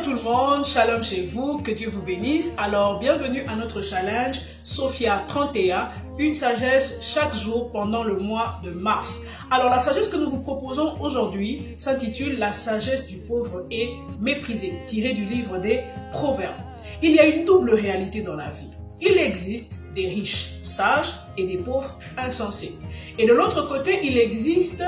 tout le monde, shalom chez vous, que Dieu vous bénisse. Alors, bienvenue à notre challenge Sophia 31, une sagesse chaque jour pendant le mois de mars. Alors, la sagesse que nous vous proposons aujourd'hui s'intitule La sagesse du pauvre est méprisée, tirée du livre des Proverbes. Il y a une double réalité dans la vie. Il existe des riches sages et des pauvres insensés. Et de l'autre côté, il existe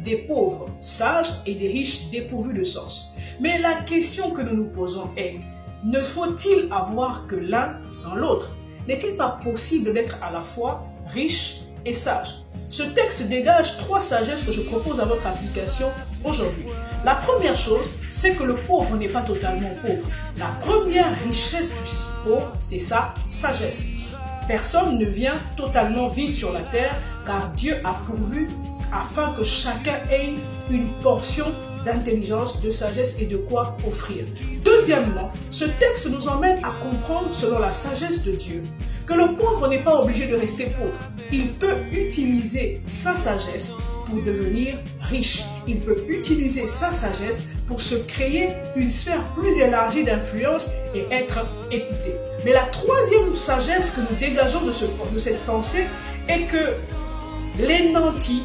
des pauvres sages et des riches dépourvus de sens. Mais la question que nous nous posons est, ne faut-il avoir que l'un sans l'autre? N'est-il pas possible d'être à la fois riche et sage? Ce texte dégage trois sagesses que je propose à votre application aujourd'hui. La première chose, c'est que le pauvre n'est pas totalement pauvre. La première richesse du pauvre, c'est sa sagesse. Personne ne vient totalement vide sur la terre, car Dieu a pourvu afin que chacun ait une portion d'intelligence, de sagesse et de quoi offrir. Deuxièmement, ce texte nous emmène à comprendre, selon la sagesse de Dieu, que le pauvre n'est pas obligé de rester pauvre. Il peut utiliser sa sagesse pour devenir riche. Il peut utiliser sa sagesse pour se créer une sphère plus élargie d'influence et être écouté. Mais la troisième sagesse que nous dégageons de cette pensée est que les nantis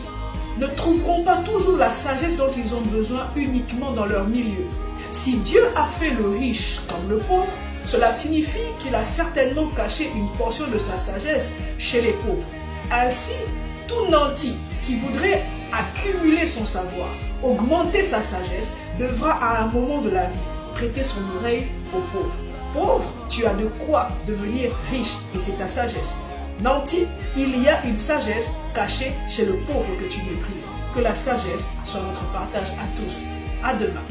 ne trouveront pas toujours la sagesse dont ils ont besoin uniquement dans leur milieu. Si Dieu a fait le riche comme le pauvre, cela signifie qu'il a certainement caché une portion de sa sagesse chez les pauvres. Ainsi, tout nanti qui voudrait accumuler son savoir, augmenter sa sagesse, devra à un moment de la vie prêter son oreille aux pauvres. Pauvre, tu as de quoi devenir riche et c'est ta sagesse. Nanti, il y a une sagesse cachée chez le pauvre que tu méprises. Que la sagesse soit notre partage à tous. À demain.